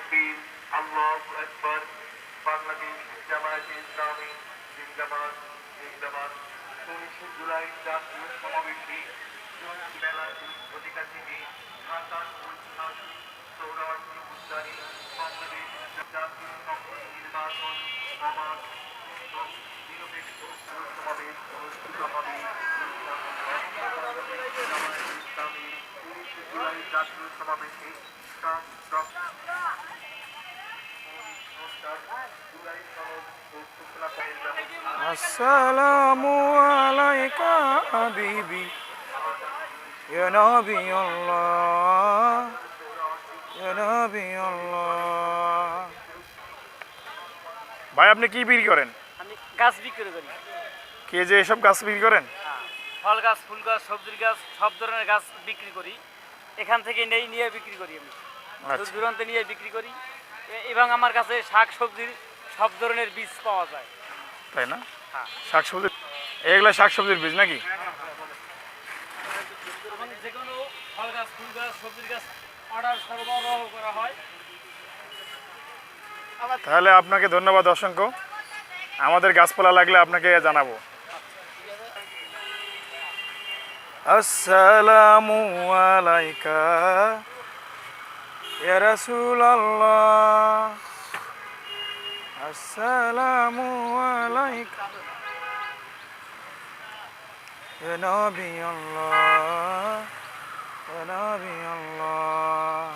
তাকবীর, আল্লাহু আকবার। বাংলাদেশ জামায়াতে ইসলামী জিন্দাবাদ, জিন্দাবাদ। 19 জুলাই জাতীয় সমাবেশে বেলাটি অধিকার থেকে ঢাকার ঐতিহাসিক সোহরাওয়ার্দী উদ্যানে বাংলাদেশ জাতীয় সংসদ নির্বাচন অবাধ, সুষ্ঠু, নিরপেক্ষ ও সমাবেশ অনুষ্ঠিত হবে। বাংলাদেশ জামায়াতে ইসলামী 19 জুলাই জাতীয় সমাবেশে আসসালামু আলাইকা হাবিবি ইয়া নবী আল্লাহ, ইয়া নবী আল্লাহ। ভাই আপনি কি বিক্রি করেন? আমি গাছ বিক্রি করি। কে যে এসব গাছ বিক্রি করেন? ফল গাছ, ফুল গাছ, সবজির গাছ, সব ধরনের গাছ বিক্রি করি। এখান থেকে নিয়ে বিক্রি করি আমি। দূর দূরান্তে নিয়ে বিক্রি করি এবং আমার কাছে শাক সবজির সব ধরনের বীজ পাওয়া যায়। তাই না? হ্যাঁ। শাক সবজি, এগুলা শাক সবজির বীজ নাকি? যে কোনো ফল গাছ, ফুল গাছ, সবজির গাছ অর্ডার সরবরাহ করা হয়। তাহলে আপনাকে ধন্যবাদ অসংখ্য। আমাদের গাছপালা লাগলে আপনাকে জানাবো। আসসালামু আলাইকা ইয়া রাসূলুল্লাহ, আসসালামু আলাইকা ইয়া নবী আল্লাহ, ইয়া নবী আল্লাহ।